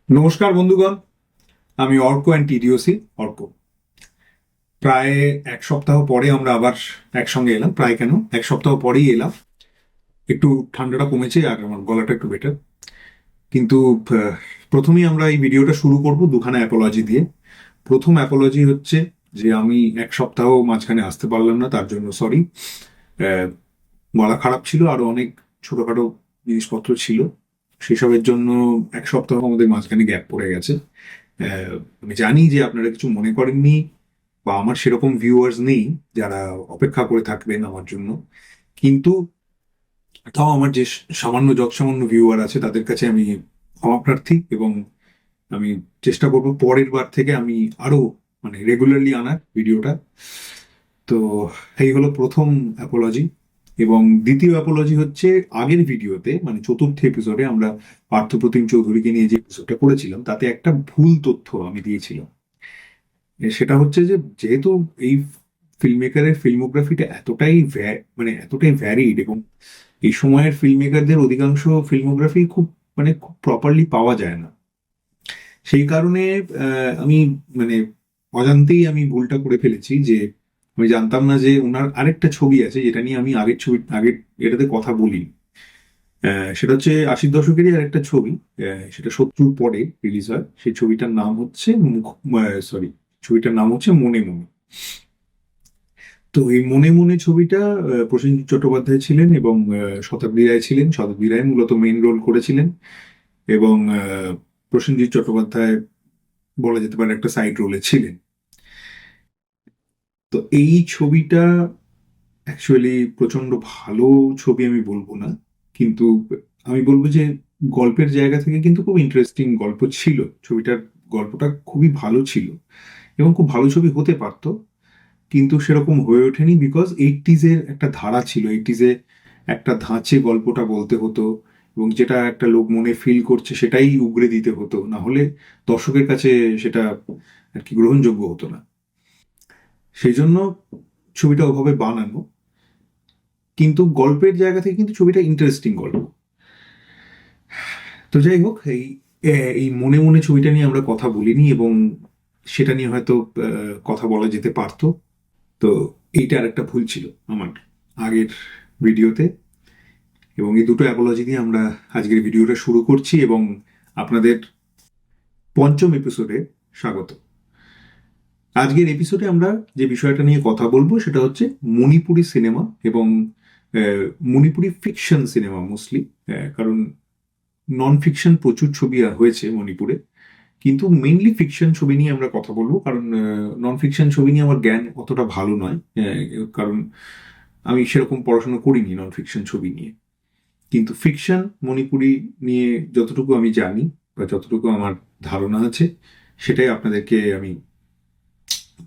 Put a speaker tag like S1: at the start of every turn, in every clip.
S1: নমস্কার বন্ধুগণ, আমি অর্ক অ্যান্ড টিডিওসি অর্ক। প্রায় এক সপ্তাহ পরে আমরা আবার একসঙ্গে এলাম। প্রায় কেন, এক সপ্তাহ পরেই এলাম। একটু ঠান্ডাটা কমেছে আর আমার গলাটা একটু বেটার। কিন্তু আহ, প্রথমেই আমরা এই ভিডিওটা শুরু করব দুখানা অ্যাপোলজি দিয়ে। প্রথম অ্যাপোলজি হচ্ছে যে আমি এক সপ্তাহ মাঝখানে আসতে পারলাম না, তার জন্য সরি। গলা খারাপ ছিল, আরো অনেক ছোটখাটো জিনিসপত্র ছিল, সেসবের জন্য এক সপ্তাহ আমাদের মাঝখানে গ্যাপ পড়ে গেছে। আমি জানি যে আপনারা কিছু মনে করেননি বা আমার সেরকম ভিউয়ার্স নেই যারা অপেক্ষা করে থাকবেন আমার জন্য। কিন্তু তাও আমার যে সামান্য যৎসামান্য ভিউয়ার আছে তাদের কাছে আমি ক্ষমা প্রার্থী, এবং আমি চেষ্টা করবো পরের বার থেকে আমি আরো মানে রেগুলারলি আনার ভিডিওটা। তো এই হলো প্রথম অ্যাপোলজি। এবং দ্বিতীয় অ্যাপোলজি হচ্ছে আগের ভিডিওতে মানে চতুর্থ এপিসোডে আমরা পার্থপ্রতিম চৌধুরীকে নিয়ে যে এপিসোডটা করেছিলাম তাতে একটা ভুল তথ্য আমি দিয়েছিলাম। সেটা হচ্ছে যে যেহেতু এই ফিল্ম মেকারের ফিল্মোগ্রাফিটা এতটাই মানে এতটাই ভ্যারিড, এবং এই সময়ের ফিল্ম মেকারদের অধিকাংশ ফিল্মোগ্রাফি খুব মানে খুব প্রপারলি পাওয়া যায় না। সেই কারণে আমি মানে অজান্তেই আমি ভুলটা করে ফেলেছি যে আমি জানতাম না যে ওনার আরেকটা ছবি আছে যেটা নিয়ে আমি আগের এটাতে কথা বলি। সেটা হচ্ছে আশির দশকেরই আরেকটা ছবি। সেটা শত্রুর পরে রিলিজ হয়। সেই ছবিটার নাম হচ্ছে সরি, ছবিটার নাম হচ্ছে মনে মনে। তো এই মনে মনে ছবিটা প্রসেনজিৎ চট্টোপাধ্যায় ছিলেন এবং শতাব্দী রায় ছিলেন। শতাব্দী রায় মূলত মেইন রোল করেছিলেন, এবং প্রসেনজিৎ চট্টোপাধ্যায় বলা যেতে পারে একটা সাইড রোলে ছিলেন। তো এই ছবিটা অ্যাকচুয়ালি প্রচন্ড ভালো ছবি আমি বলবো না, কিন্তু আমি বলবো যে গল্পের জায়গা থেকে কিন্তু খুব ইন্টারেস্টিং গল্প ছিল। ছবিটার গল্পটা খুবই ভালো ছিল এবং খুব ভালো ছবি হতে পারতো, কিন্তু সেরকম হয়ে ওঠেনি বিকজ এইটিজের একটা ধারা ছিল। এইটিজে একটা ধাঁচে গল্পটা বলতে হতো, এবং যেটা একটা লোক মনে ফিল করছে সেটাই উগরে দিতে হতো, না হলে দর্শকের কাছে সেটা আর কি গ্রহণযোগ্য হতো না। সেই জন্য ছবিটা ওভাবে বানানো, কিন্তু গল্পের জায়গা থেকে কিন্তু ছবিটা ইন্টারেস্টিং গল্প। তো যাই হোক, এই মনে মনে ছবিটা নিয়ে আমরা কথা বলিনি, এবং সেটা নিয়ে হয়তো কথা বলা যেতে পারতো। তো এইটা আরেকটা ভুল ছিল আমার আগের ভিডিওতে। এবং এই দুটো অ্যাপোলজি দিয়ে আমরা আজকের ভিডিওটা শুরু করছি, এবং আপনাদের পঞ্চম এপিসোডে স্বাগত। আজকের এপিসোডে আমরা যে বিষয়টা নিয়ে কথা বলবো সেটা হচ্ছে মণিপুরি সিনেমা, এবং মণিপুরি ফিকশন সিনেমা মোস্টলি। কারণ নন ফিকশন প্রচুর ছবি হয়েছে মণিপুরে, কিন্তু মেইনলি ফিকশন ছবি নিয়ে আমরা কথা বলবো। কারণ নন ফিকশন ছবি নিয়ে আমার জ্ঞান অতটা ভালো নয়, কারণ আমি সেরকম পড়াশোনা করিনি নন ফিকশন ছবি নিয়ে। কিন্তু ফিকশন মণিপুরি নিয়ে যতটুকু আমি জানি বা যতটুকু আমার ধারণা আছে সেটাই আপনাদেরকে আমি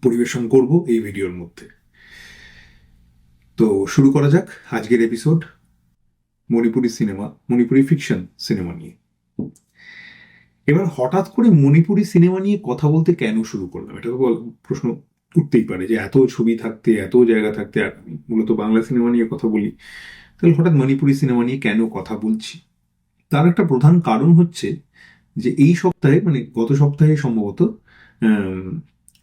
S1: পরিবেশন করব এই ভিডিওর মধ্যে। তো শুরু করা যাক আজকের episode Manipuri cinema, Manipuri fiction cinema নিয়ে। এবার হঠাৎ করে মণিপুরি সিনেমা নিয়ে কথা বলতে কেন শুরু করলাম, এটা তো প্রশ্ন উঠতেই পারে যে এত ছবি থাকতে এত জায়গা থাকতে আর আমি মূলত বাংলা সিনেমা নিয়ে কথা বলি, তাহলে হঠাৎ মণিপুরি সিনেমা নিয়ে কেন কথা বলছি। তার একটা প্রধান কারণ হচ্ছে যে এই সপ্তাহে মানে গত সপ্তাহে সম্ভবত আম,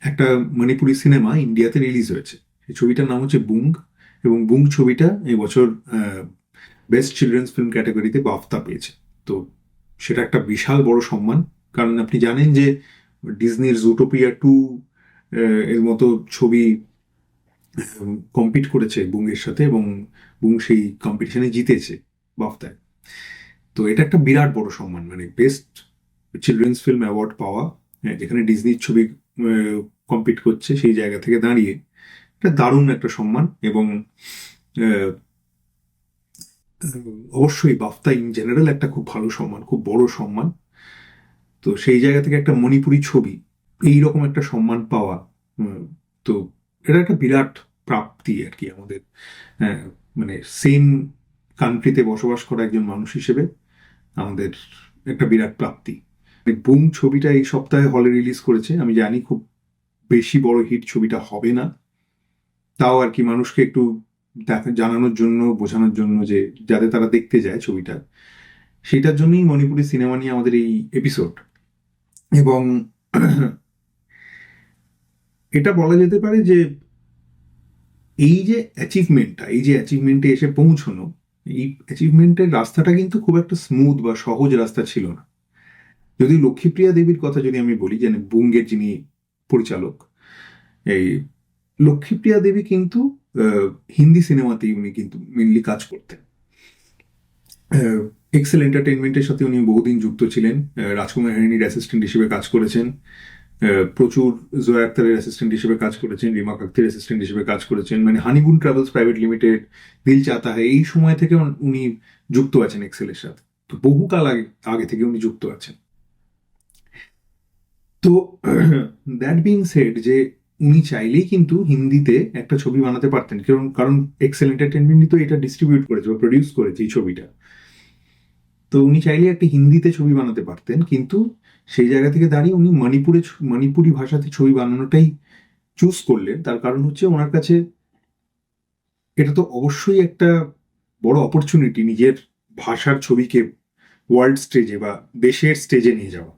S1: একটা মণিপুরি সিনেমা ইন্ডিয়াতে রিলিজ হয়েছে। এই ছবিটার নাম হচ্ছে বুং, এবং বুং ছবিটা এবছর বেস্ট চিলড্রেন্স ফিল্ম ক্যাটাগরিতে বাফতা পেয়েছে। তো সেটা একটা বিশাল বড় সম্মান। কারণ আপনি জানেন যে ডিজনির জুটোপিয়া 2 এর মতো ছবি কম্পিট করেছে বুংয়ের সাথে, এবং বুং সেই কম্পিটিশনে জিতেছে বাফতায়। তো এটা একটা বিরাট বড় সম্মান, মানে বেস্ট চিলড্রেন্স ফিল্ম অ্যাওয়ার্ড পাওয়া, যেখানে ডিজনির ছবি কম্পিট করছে, সেই জায়গা থেকে দাঁড়িয়ে এটা দারুণ একটা সম্মান। এবং আহ, অবশ্যই বাফতা ইন জেনারেল একটা খুব ভালো সম্মান, খুব বড় সম্মান। তো সেই জায়গা থেকে একটা মণিপুরি ছবি এইরকম একটা সম্মান পাওয়া, উম, তো এটা একটা বিরাট প্রাপ্তি আর কি আমাদের। হ্যাঁ, মানে সেম কান্ট্রিতে বসবাস করা একজন মানুষ হিসেবে আমাদের একটা বিরাট প্রাপ্তি। বুম ছবিটা এই সপ্তাহে হলে রিলিজ করেছে। আমি জানি খুব বেশি বড় হিট ছবিটা হবে না, তাও আর কি মানুষকে একটু জানানোর জন্য, বোঝানোর জন্য যে যাতে তারা দেখতে যায় ছবিটা, সেটার জন্যই মণিপুরি সিনেমা নিয়ে আমাদের এই এপিসোড। এবং এটা বলা যেতে পারে যে এই যে অ্যাচিভমেন্টে এসে পৌঁছানো, এই অ্যাচিভমেন্টের রাস্তাটা কিন্তু খুব একটা স্মুথ বা সহজ রাস্তা ছিল না। যদি লক্ষ্মীপ্রিয়া দেবীর কথা যদি আমি বলি, যে বুঙ্গের যিনি পরিচালক, এই লক্ষ্মীপ্রিয়া দেবী কিন্তু আহ, হিন্দি সিনেমাতেই উনি কিন্তু মেনলি কাজ করতেন। এক্সেল এন্টারটেনমেন্টের সাথে উনি বহুদিন যুক্ত ছিলেন। রাজকুমার হিরানির অ্যাসিস্ট্যান্ট হিসেবে কাজ করেছেন, প্রচুর জোয়া আক্তারের অ্যাসিস্ট্যান্ট হিসেবে কাজ করেছেন, রিমা কাক্তির অ্যাসিস্ট্যান্ট হিসেবে কাজ করেছেন, মানে হানিমুন ট্রাভেলস প্রাইভেট লিমিটেড, দিল চাহতা হ্যায়, এই সময় থেকে উনি যুক্ত আছেন এক্সেলের সাথে। তো বহুকাল আগে আগে থেকে উনি যুক্ত আছেন। তো দ্যাট বিং সেড, যে উনি চাইলেই কিন্তু হিন্দিতে একটা ছবি বানাতে পারতেন, কারণ কারণ এক্সেল এন্টারটেনমেন্টই তো এটা ডিস্ট্রিবিউট করেছে বা প্রডিউস করেছে এই ছবিটা। তো উনি চাইলে একটা হিন্দিতে ছবি বানাতে পারতেন, কিন্তু সেই জায়গা থেকে দাঁড়িয়ে উনি মণিপুরি ভাষাতে ছবি বানানোটাই চুজ করলেন। তার কারণ হচ্ছে ওনার কাছে এটা তো অবশ্যই একটা বড় অপরচুনিটি, নিজের ভাষার ছবিকে ওয়ার্ল্ড স্টেজে বা দেশের স্টেজে নিয়ে যাওয়া।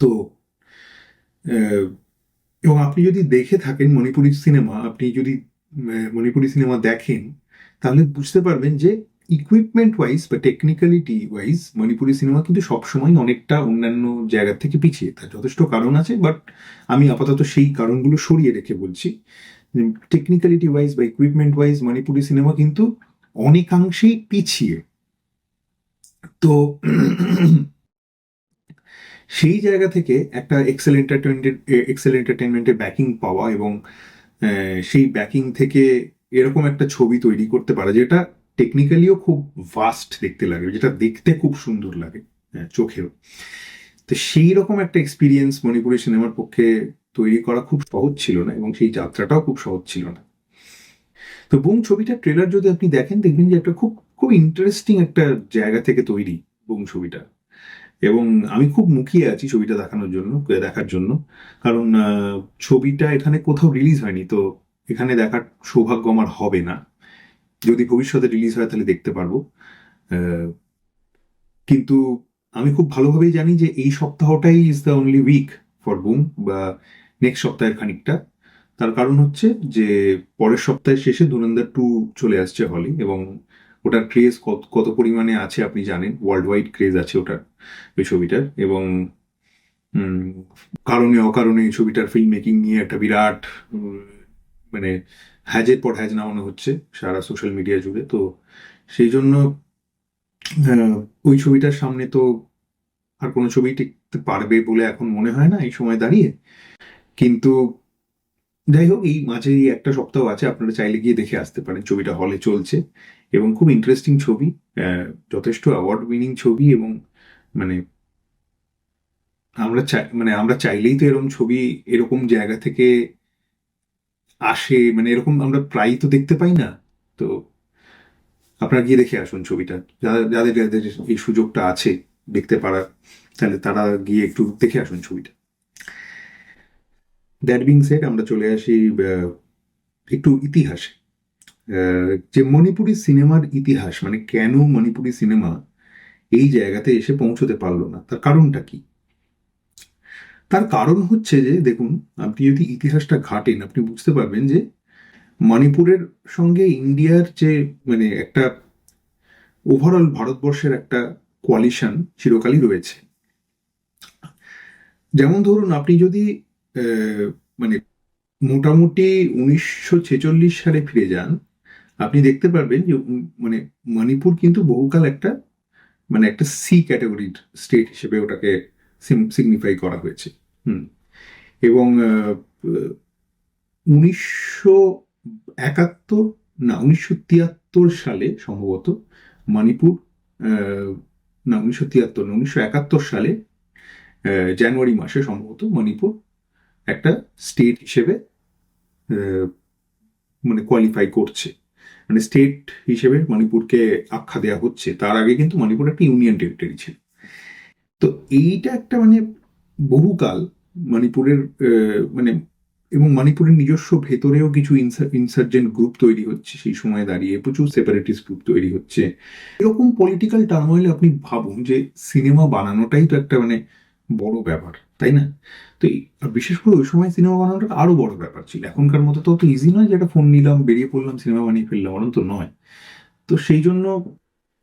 S1: তো আহ, এবং আপনি যদি দেখে থাকেন মণিপুরি সিনেমা, আপনি যদি মণিপুরি সিনেমা দেখেন, তাহলে বুঝতে পারবেন যে ইকুইপমেন্ট ওয়াইজ বা টেকনিক্যালিটি ওয়াইজ মণিপুরি সিনেমা কিন্তু সবসময় অনেকটা অন্যান্য জায়গার থেকে পিছিয়ে। তার যথেষ্ট কারণ আছে, বাট আমি আপাতত সেই কারণগুলো সরিয়ে রেখে বলছি। টেকনিক্যালিটি ওয়াইজ বা ইকুইপমেন্ট ওয়াইজ মণিপুরি সিনেমা কিন্তু অনেকাংশেই পিছিয়ে। তো সেই জায়গা থেকে একটা এক্সেল এন্টারটেনমেন্টের ব্যাকিং পাওয়া, এবং সেই ব্যাকিং থেকে এরকম একটা ছবি তৈরি করতে পারা, যেটা টেকনিক্যালিও খুব ভাস্ট দেখতে লাগে, যেটা দেখতে খুব সুন্দর লাগে চোখেও। তো সেই রকম একটা এক্সপিরিয়েন্স মণিপুরি সিনেমার পক্ষে তৈরি করা খুব সহজ ছিল না, এবং সেই যাত্রাটাও খুব সহজ ছিল না। তো বুম ছবিটার ট্রেলার যদি আপনি দেখেন, দেখবেন যে একটা খুব খুব ইন্টারেস্টিং একটা জায়গা থেকে তৈরি বুম ছবিটা। এবং আমি খুব মুখিয়ে আছি ছবিটা দেখার জন্য, কারণ ছবিটা এখানে কোথাও রিলিজ হয়নি। তো এখানে দেখার সৌভাগ্য আমার হবে না। যদি ভবিষ্যতে রিলিজ হয় তাহলে দেখতে পারবো। আহ, কিন্তু আমি খুব ভালোভাবেই জানি যে এই সপ্তাহটাই is the only week for boom, বা নেক্সট সপ্তাহের খানিকটা। তার কারণ হচ্ছে যে পরের সপ্তাহের শেষে ধুরন্ধর 2 চলে আসছে হলে, এবং ওটার ক্রেজ কত কত পরিমাণে আছে আপনি জানেন, ওয়ার্ল্ড ওয়াইড ক্রেজ আছে ওটার, ওই ছবিটার। এবং উম, কারণে অকারণে এই ছবিটার ফিল্ম মেকিং নিয়ে একটা বিরাট মানে হ্যাজের পর হ্যাজ নামানো হচ্ছে সারা সোশ্যাল মিডিয়া জুড়ে। তো সেই জন্য ওই ছবিটার সামনে তো আর কোনো ছবি টিকতে পারবে বলে এখন মনে হয় না এই সময় দাঁড়িয়ে। কিন্তু যাই হোক, এই মাঝে এই একটা সপ্তাহ আছে, আপনারা চাইলে গিয়ে দেখে আসতে পারেন। ছবিটা হলে চলছে এবং খুব ইন্টারেস্টিং ছবি, যথেষ্ট অ্যাওয়ার্ড উইনিং ছবি। এবং মানে আমরা চাইলেই তো এরকম ছবি এরকম জায়গা থেকে আসে, মানে এরকম আমরা প্রায়ই তো দেখতে পাই না। তো আপনারা গিয়ে দেখে আসুন ছবিটা, যাদের যাদের এই সুযোগটা আছে দেখতে পারার, তাহলে তারা গিয়ে একটু দেখে আসুন ছবিটা। দ্যাট বিং সেড, আমরা চলে আসি একটু ইতিহাসে। যে মণিপুরি সিনেমার ইতিহাস, মানে কেন মণিপুরি সিনেমা এই জায়গাতে এসে পৌঁছতে পারলো না, তার কারণটা কি? তার কারণ হচ্ছে যে দেখুন, আপনি যদি ইতিহাসটা ঘাটেন, আপনি বুঝতে পারবেন যে মণিপুরের সঙ্গে ইন্ডিয়ার যে মানে একটা ওভারঅল ভারতবর্ষের একটা কোয়ালিশন চিরকালই রয়েছে। যেমন ধরুন, আপনি যদি মানে মোটামুটি 1946 সালে ফিরে যান, আপনি দেখতে পারবেন যে মানে মণিপুর কিন্তু বহুকাল একটা মানে একটা সি ক্যাটাগরির স্টেট হিসেবে ওটাকে সিগনিফাই করা হয়েছে। হুম। এবং 1971, না 1973 সালে সম্ভবত মণিপুর, আহ, না 1973 না 1971 সালে জানুয়ারি মাসে সম্ভবত মণিপুর একটা স্টেট হিসেবে আহ, মানে কোয়ালিফাই করছে, মানে স্টেট হিসেবে মণিপুরকে আখ্যা দেওয়া হচ্ছে। তার আগে কিন্তু মণিপুর একটা ইউনিয়ন টেরিটরি ছিল। তো এইটা একটা মানে বহুকাল মণিপুরের মানে, এবং মণিপুরের নিজস্ব ভেতরেও কিছু ইনসার্জেন্ট গ্রুপ তৈরি হচ্ছে সেই সময় দাঁড়িয়ে, প্রচুর সেপারেটিস্ট গ্রুপ তৈরি হচ্ছে। এরকম পলিটিক্যাল টার্মোইলে আপনি ভাবুন যে সিনেমা বানানোটাই তো একটা মানে বড় ব্যাপার, তাই না? তো আর বিশেষ করে ওই সময় সিনেমা বানানোটা আরো বড় ব্যাপার ছিল। এখনকার মতো তো অত ইজি নয় যে একটা ফোন নিলাম, বেরিয়ে পড়লাম, সিনেমা বানিয়ে ফেললাম, ওরম তো নয়। তো সেই জন্য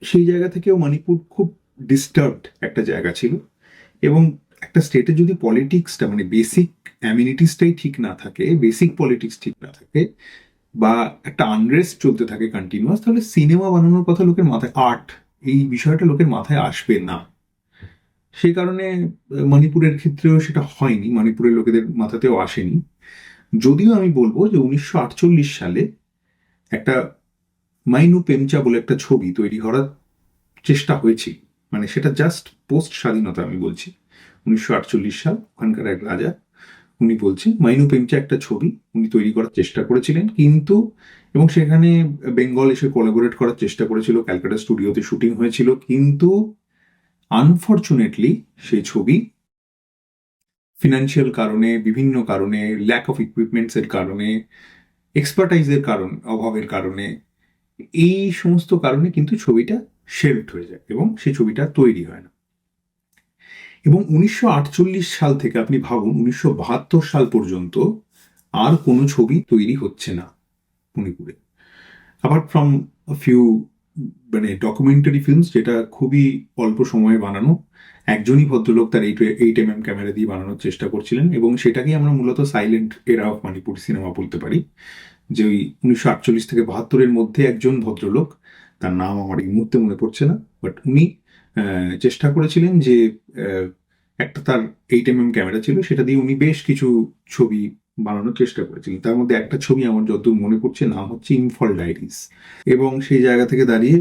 S1: সেই জায়গা থেকেও মণিপুর খুব ডিস্টার্বড একটা জায়গা ছিল। এবং একটা স্টেটে যদি পলিটিক্সটা মানে বেসিক অ্যামিনিটিসটাই ঠিক না থাকে, বেসিক পলিটিক্স ঠিক না থাকে, বা একটা আনরেস্ট চলতে থাকে কন্টিনিউয়াস, তাহলে সিনেমা বানানোর কথা লোকের মাথায়, আর্ট এই বিষয়টা লোকের মাথায় আসবে না। সেই কারণে মণিপুরের ক্ষেত্রেও সেটা হয়নি, মণিপুরের লোকেদের মাথাতেও আসেনি। যদিও আমি বলবো যে 1948 সালে একটা মাইনু পেমচা বলে একটা ছবি তৈরি করার চেষ্টা হয়েছিল। মানে সেটা জাস্ট পোস্ট স্বাধীনতা আমি বলছি, 1948 সাল, ওখানকার এক রাজা, উনি বলছেন মাইনু পেমচা একটা ছবি উনি তৈরি করার চেষ্টা করেছিলেন, কিন্তু এবং সেখানে বেঙ্গল এসে কোলাবোরেট করার চেষ্টা করেছিল, ক্যালকাটা স্টুডিওতে শুটিং হয়েছিল, কিন্তু আনফর্চুনেটলি সেই ছবি ফিনান্সিয়াল কারণে, বিভিন্ন কারণে, ল্যাক অফ ইকুইপমেন্টস এর কারণে, এক্সপার্টাইজের কারণ অভাবের কারণে, এই সমস্ত কারণে কিন্তু ছবিটা শেলফড হয়ে যায় এবং সেই ছবিটা তৈরি হয় না। এবং 1948 সাল থেকে আপনি ভাবুন 1972 সাল পর্যন্ত আর কোনো ছবি তৈরি হচ্ছে না মণিপুরে, অ্যাপার্ট ফ্রম ফিউ মানে ডকুমেন্টারি ফিল্মস, যেটা খুবই অল্প সময়ে বানানো, একজনই ভদ্রলোক তার 8mm ক্যামেরা দিয়ে বানানোর চেষ্টা করছিলেন, এবং সেটাকেই আমরা মূলত সাইলেন্ট এরা অফ মণিপুর সিনেমা বলতে পারি। যে ওই 1948 থেকে 72-এর মধ্যে একজন ভদ্রলোক, তার নাম আমার এই মুহূর্তে মনে পড়ছে না, বাট উনি চেষ্টা করেছিলেন যে একটা তার 8mm ক্যামেরা ছিল, সেটা দিয়ে উনি বেশ কিছু ছবি বানানোর চেষ্টা করেছিলেন। তার মধ্যে একটা ছবি আমার যতদূর মনে পড়ছে নাম হচ্ছে ইম্ফল ডায়েরিজ। এবং সেই জায়গা থেকে দাঁড়িয়ে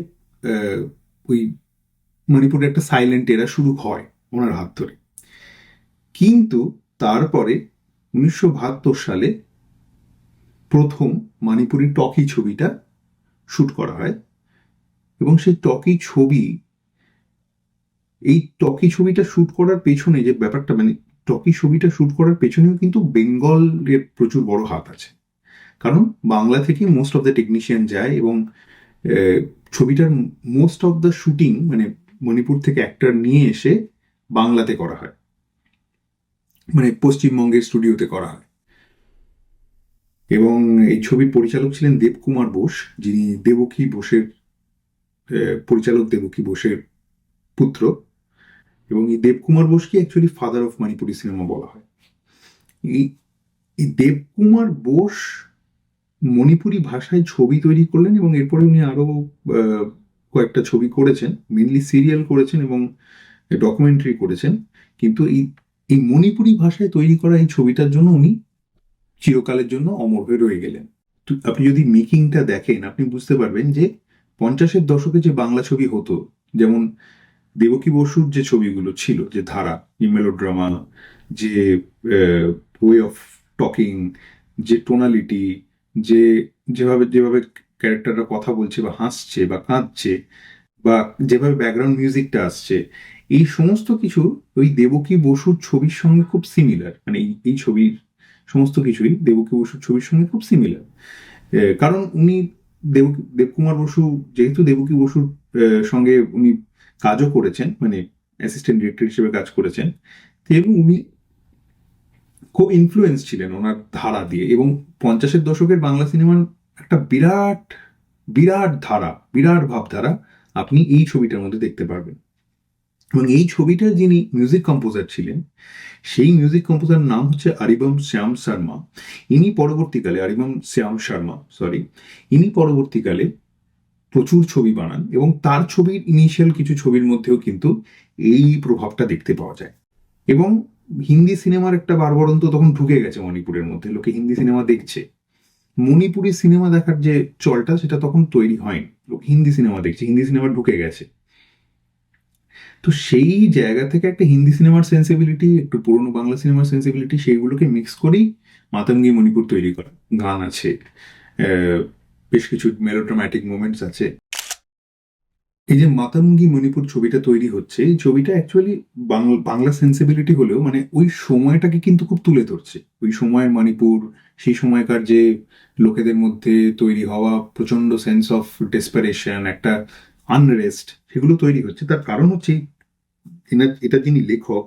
S1: ওই মণিপুরে একটা সাইলেন্ট এরা শুরু হয় ওনার হাত ধরে। কিন্তু তারপরে 1972 সালে প্রথম মণিপুরি টকি ছবিটা শুট করা হয়, এবং সেই টকি ছবি, এই টকি ছবিটা শুট করার পেছনে যে ব্যাপারটা, মানে টকি ছবিটা শুট করার পেছনেও কিন্তু বেঙ্গলের প্রচুর বড় হাত আছে। কারণ বাংলা থেকে মোস্ট অফ দ্য টেকনিশিয়ান যায়, এবং ছবিটার মোস্ট অফ দ্য শুটিং মানে মণিপুর থেকে অ্যাক্টর নিয়ে এসে বাংলাতে করা হয়, মানে পশ্চিমবঙ্গের স্টুডিওতে করা হয়। এবং এই ছবির পরিচালক ছিলেন দেবকুমার বোস, যিনি দেবকী বোসের পরিচালক দেবকী বোসের পুত্র। এবং এই দেবকুমার বোসকে actually father of Manipuri cinema বলা হয়। এই এই দেবকুমার বোস মণিপুরি ভাষায় ছবি তৈরি করলেন, এবং এরপরে উনি আরো কয়েকটা ছবি করেছেন, মেনলি সিরিয়াল করেছেন এবং ডকুমেন্টারি করেছেন। কিন্তু এই এই মণিপুরি ভাষায় তৈরি করা এই ছবিটার জন্য উনি চিরকালের জন্য অমর হয়ে রয়ে গেলেন। আপনি যদি মেকিংটা দেখেন আপনি বুঝতে পারবেন যে 50-এর দশকে যে বাংলা ছবি হতো, যেমন দেবকী বসুর যে ছবিগুলো ছিল, যে ধারা, মেলোড্রামা, যে ওয়ে অফ টকিং, যে টোনালিটি, যে যেভাবে যেভাবে ক্যারেক্টাররা কথা বলছে বা হাসছে বা কাঁদছে, বা যেভাবে ব্যাকগ্রাউন্ড মিউজিকটা আসছে, এই সমস্ত কিছু ওই দেবকী বসুর ছবির সঙ্গে খুব সিমিলার। মানে এই ছবির সমস্ত কিছুই দেবকী বসুর ছবির সঙ্গে খুব সিমিলার। কারণ উনি দেবকুমার বসু যেহেতু দেবকী বসুর সঙ্গে উনি কাজও করেছেন, মানে অ্যাসিস্ট্যান্ট ডিরেক্টর হিসেবে কাজ করেছেন, এবং উনি খুব ইনফ্লুয়েন্স ছিলেন ওনার ধারা দিয়ে। এবং 50-এর দশকের বাংলা সিনেমার একটা বিরাট বিরাট ধারা, বিরাট ভাবধারা আপনি এই ছবিটার মধ্যে দেখতে পারবেন। এবং এই ছবিটার যিনি মিউজিক কম্পোজার ছিলেন, সেই মিউজিক কম্পোজার নাম হচ্ছে আরিবম শ্যাম শর্মা। ইনি পরবর্তীকালে, আরিবম শ্যাম শর্মা, সরি, ইনি পরবর্তীকালে প্রচুর ছবি বানান, এবং তার ছবির ইনিশিয়াল কিছু ছবির মধ্যেও কিন্তু এই প্রভাবটা দেখতে পাওয়া যায়। এবং হিন্দি সিনেমার একটা বারবরন্ত তখন ঢুকে গেছে মণিপুরের মধ্যে, লোকে হিন্দি সিনেমা দেখছে। মণিপুরি সিনেমা দেখার যে চলটা সেটা তখন তৈরি হয়নি, লোক হিন্দি সিনেমা দেখছে, হিন্দি সিনেমা ঢুকে গেছে। তো সেই জায়গা থেকে একটা হিন্দি সিনেমার সেন্সিবিলিটি, একটু পুরোনো বাংলা সিনেমার সেন্সিবিলিটি, সেইগুলোকে মিক্স করেই মাতঙ্গি মণিপুর তৈরি করা। গান আছে, বেশ কিছু মেলোড্রামাটিক মোমেন্টস আছে। এই যে মাতঙ্গি মণিপুর ছবিটা তৈরি হচ্ছে, এই ছবিটা অ্যাকচুয়ালি বাংলা সেন্সিবিলিটি হলেও মানে ওই সময়টাকে কিন্তু খুব তুলে ধরছে। ওই সময়ের মণিপুর, সেই সময়কার যে লোকেদের মধ্যে তৈরি হওয়া প্রচন্ড সেন্স অফ ডেসপারেশন, একটা আনরেস্ট, সেগুলো তৈরি হচ্ছে। তার কারণ হচ্ছে এটা যিনি লেখক,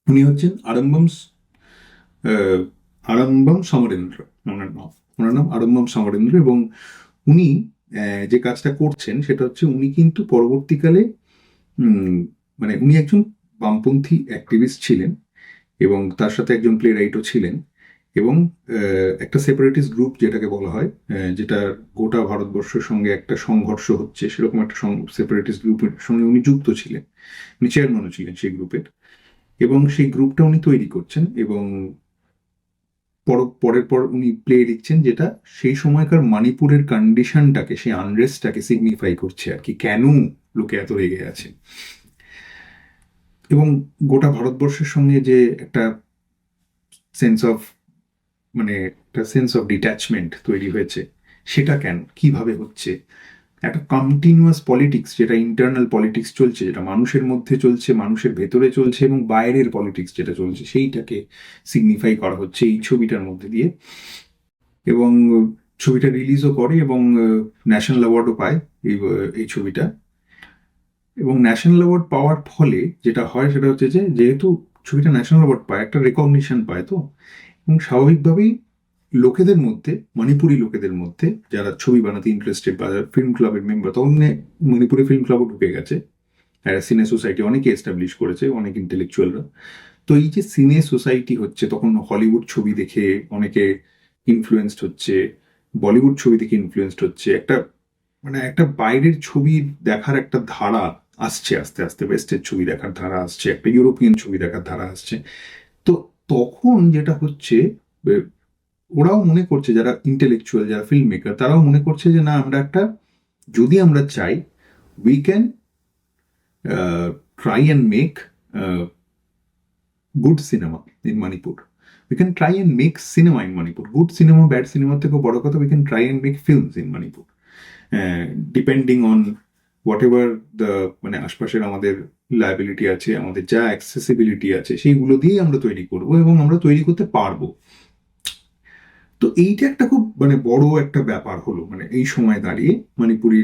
S1: উনি হচ্ছেন আহ, আরম্বম সমরেন্দ্র। ওনার নাম আরম্বম সমরেন্দ্র। এবং উনি যে কাজটা করছেন সেটা হচ্ছে উনি কিন্তু পরবর্তীকালে উম, মানে উনি একজন বামপন্থী অ্যাক্টিভিস্ট ছিলেন এবং তার সাথে একজন প্লে রাইটও ছিলেন। এবং একটা সেপারেটিস্ট গ্রুপ যেটাকে বলা হয়, যেটা গোটা ভারতবর্ষের সঙ্গে একটা সংঘর্ষ হচ্ছে, সেরকম একটা সেপারেটিস্ট গ্রুপের সঙ্গে উনি যুক্ত ছিলেন। উনি চেয়ারম্যানও ছিলেন সেই গ্রুপের। এবং সেই গ্রুপটা উনি তৈরি করছেন এবং পরের পর উনি প্লে লিখছেন, যেটা সেই সময়কার মণিপুরের কন্ডিশনটাকে, সেই আনরেস্টটাকে সিগনিফাই করছে আর কি, কেন লোকে এত রেগে আছে। এবং গোটা ভারতবর্ষের সঙ্গে যে একটা সেন্স অফ একটা সেন্স অফ ডিট্যাচমেন্ট তৈরি হয়েছে, সেটা কেন, কিভাবে হচ্ছে। একটা কন্টিনিউয়াস পলিটিক্স, যেটা ইন্টারনাল পলিটিক্স চলছে, যেটা মানুষের মধ্যে চলছে, মানুষের ভেতরে চলছে, এবং বাইরের পলিটিক্স যেটা চলছে, সেইটাকে সিগনিফাই করা হচ্ছে এই ছবিটার মধ্যে দিয়ে। এবং ছবিটা রিলিজও করে এবং ন্যাশনাল অ্যাওয়ার্ডও পায় এই ছবিটা। এবং ন্যাশনাল অ্যাওয়ার্ড পাওয়ার ফলে যেটা হয় সেটা হচ্ছে যে, যেহেতু ছবিটা ন্যাশনাল অ্যাওয়ার্ড পায়, একটা রেকগনিশন পায়, তো এবং স্বাভাবিকভাবেই লোকেদের মধ্যে, মণিপুরি লোকেদের মধ্যে যারা ছবি বানাতে ইন্টারেস্টেড বা ফিল্ম ক্লাবের মেম্বার, তখন মণিপুরি ফিল্ম ক্লাবও ঢুকে গেছে, সিনে সোসাইটি অনেকে এস্টাবলিশ করেছে, অনেক ইন্টেলেকচুয়ালরা। তো এই যে সিনে সোসাইটি হচ্ছে, তখন হলিউড ছবি দেখে অনেকে ইনফ্লুয়েন্সড হচ্ছে, বলিউড ছবি দেখে ইনফ্লুয়েন্সড হচ্ছে, একটা বাইরের ছবি দেখার একটা ধারা আসছে, আস্তে আস্তে ওয়েস্টের ছবি দেখার ধারা আসছে, একটা ইউরোপিয়ান ছবি দেখার ধারা আসছে। তো তখন যেটা হচ্ছে, ওরাও মনে করছে, যারা ইন্টেলেকচুয়াল, যারা ফিল্ম মেকার, তারাও মনে করছে যে না, যদি আমরা চাই, we can try and make good cinema in Manipur. We can try and make cinema in Manipur. Good cinema, bad সিনেমার থেকেও বড় কথা, we can try and make films in Manipur, depending on what ever the, আশপাশের আমাদের লায়াবিলিটি আছে, আমাদের যা accessibility আছে, সেইগুলো দিয়েই আমরা তৈরি করবো এবং আমরা তৈরি করতে পারবো। তো এইটা একটা খুব বড় একটা ব্যাপার হলো, এই সময় দাঁড়িয়ে মণিপুরি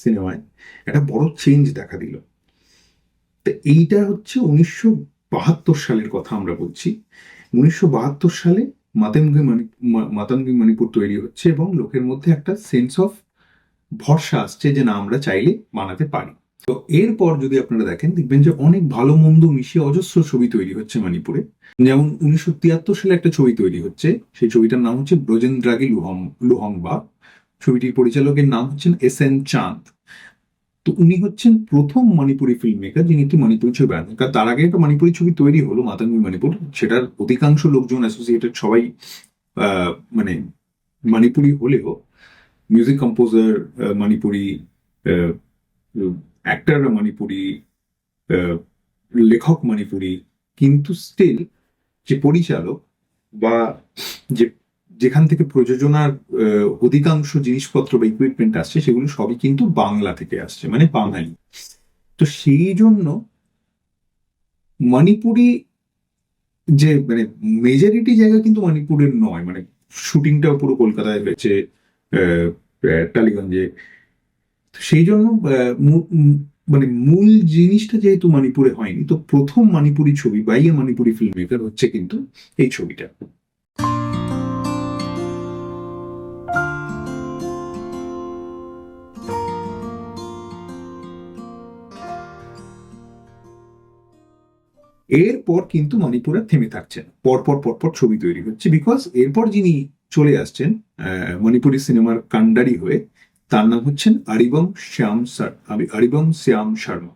S1: সিনেমায় একটা বড় চেঞ্জ দেখা দিল। তো এইটা হচ্ছে 1972 সালের কথা আমরা বলছি। 1972 সালে মাতাঙ্গি মণিপুর তৈরি হচ্ছে এবং লোকের মধ্যে একটা সেন্স অফ ভরসা আসছে যে না, আমরা চাইলে বানাতে পারি। তো এরপর যদি আপনারা দেখেন, দেখবেন যে অনেক ভালো মন্দ মিশিয়ে অজস্র ছবি তৈরি হচ্ছে মণিপুরে। যেমন 1973 সালে একটা ছবি তৈরি হচ্ছে, সেই ছবিটার নাম হচ্ছে ব্রজেন্দ্রাগি লুহংবা। ছবিটির পরিচালকের নাম হচ্ছেন এস এন চাঁদ। তো উনি হচ্ছেন প্রথম মণিপুরি ফিল্ম মেকার যিনি একটি মণিপুরি ছবি বানান। কারণ তার আগে একটা মণিপুরি ছবি তৈরি হলো, মাতাঙ্গি মণিপুর, সেটার অধিকাংশ লোকজন অ্যাসোসিয়েটেড সবাই আহ, মানে মণিপুরি হলেও, মিউজিক কম্পোজার মণিপুরি, অ্যাক্টররা মণিপুরি, আহ, লেখক মণিপুরি, কিন্তু স্টিল যে পরিচালক বা যে যেখান থেকে প্রযোজনার অধিকাংশ জিনিসপত্র বা ইকুইপমেন্ট আসছে, সেগুলো সবই কিন্তু বাংলা থেকে আসছে, বাঙালি। তো সেই জন্য মণিপুরি যে মেজরিটি জায়গা কিন্তু মণিপুরের নয়, শুটিংটাও পুরো কলকাতায় হয়েছে, টালিগঞ্জে। তো সেই জন্য মূল জিনিসটা যেহেতু মণিপুরে হয়নি, তো প্রথম মণিপুরি ছবি by a Manipuri film maker হচ্ছে কিন্তু এই ছবিটা। এরপর কিন্তু মণিপুর আর থেমে থাকছে না, পরপর পরপর ছবি তৈরি হচ্ছে, বিকজ এরপর যিনি চলে আসছেন মণিপুরি সিনেমার কান্ডারি হয়ে, তার নাম হচ্ছেন আরিবম শ্যাম শর্মা।